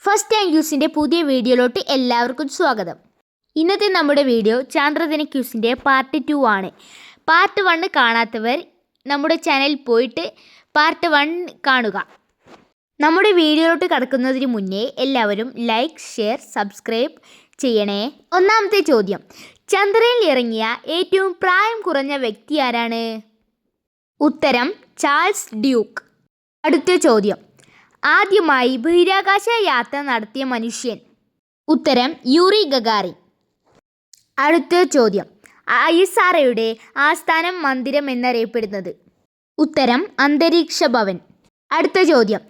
First time ക്യൂസിൻ്റെ പുതിയ വീഡിയോയിലോട്ട് എല്ലാവർക്കും സ്വാഗതം. ഇന്നത്തെ നമ്മുടെ വീഡിയോ ചാന്ദ്രദിന ക്യൂസിൻ്റെ പാർട്ട് 2 ആണ്. പാർട്ട് 1 കാണാത്തവർ നമ്മുടെ ചാനലിൽ പോയിട്ട് പാർട്ട് 1 കാണുക. നമ്മുടെ വീഡിയോയിലോട്ട് കടക്കുന്നതിന് മുന്നേ എല്ലാവരും ലൈക്ക്, ഷെയർ, സബ്സ്ക്രൈബ് ചെയ്യണേ. ഒന്നാമത്തെ ചോദ്യം, ചന്ദ്രനിൽ ഇറങ്ങിയ ഏറ്റവും പ്രായം കുറഞ്ഞ വ്യക്തി ആരാണ്? ഉത്തരം ചാൾസ് ഡ്യൂക്ക്. അടുത്ത ചോദ്യം, ആദ്യമായി ബഹിരാകാശ യാത്ര നടത്തിയ മനുഷ്യൻ? ഉത്തരം യൂറി ഗഗാറിൻ. അടുത്ത ചോദ്യം, ISROയുടെ ആസ്ഥാനം മന്ദിരം എന്നറിയപ്പെടുന്നത്? ഉത്തരം അന്തരീക്ഷ ഭവൻ. അടുത്ത ചോദ്യം,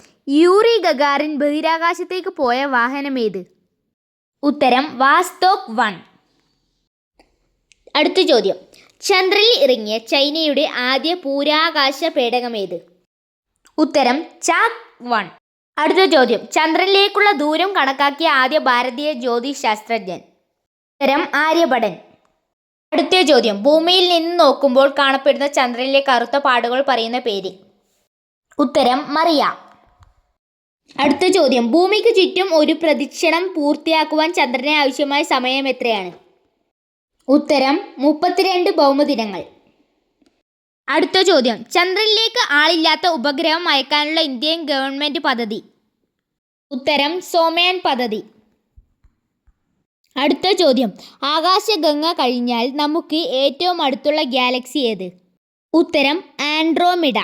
യൂറി ഗഗാറിൻ ബഹിരാകാശത്തേക്ക് പോയ വാഹനമേത്? ഉത്തരം വാസ്തോക് 1. അടുത്ത ചോദ്യം, ചന്ദ്രനിൽ ഇറങ്ങിയ ചൈനയുടെ ആദ്യ ബഹിരാകാശ പേടകമേത്? ഉത്തരം ചാക് 1. അടുത്ത ചോദ്യം, ചന്ദ്രനിലേക്കുള്ള ദൂരം കണക്കാക്കിയ ആദ്യ ഭാരതീയ ജ്യോതിശാസ്ത്രജ്ഞൻ? ഉത്തരം ആര്യഭടൻ. അടുത്ത ചോദ്യം, ഭൂമിയിൽ നിന്ന് നോക്കുമ്പോൾ കാണപ്പെടുന്ന ചന്ദ്രനിലെ കറുത്ത പാടുകൾ പറയുന്ന പേര്? ഉത്തരം മറിയ. അടുത്ത ചോദ്യം, ഭൂമിക്ക് ചുറ്റും ഒരു പ്രദക്ഷിണം പൂർത്തിയാക്കുവാൻ ചന്ദ്രന് ആവശ്യമായ സമയം എത്രയാണ്? ഉത്തരം 32 ഭൗമദിനങ്ങൾ. അടുത്ത ചോദ്യം, ചന്ദ്രനിലേക്ക് ആളില്ലാത്ത ഉപഗ്രഹം അയക്കാനുള്ള ഇന്ത്യൻ ഗവൺമെൻറ് പദ്ധതി? ഉത്തരം സോമയാൻ പദ്ധതി. അടുത്ത ചോദ്യം, ആകാശഗംഗ കഴിഞ്ഞാൽ നമുക്ക് ഏറ്റവും അടുത്തുള്ള ഗാലക്സി ഏത്? ഉത്തരം ആൻഡ്രോമിഡ.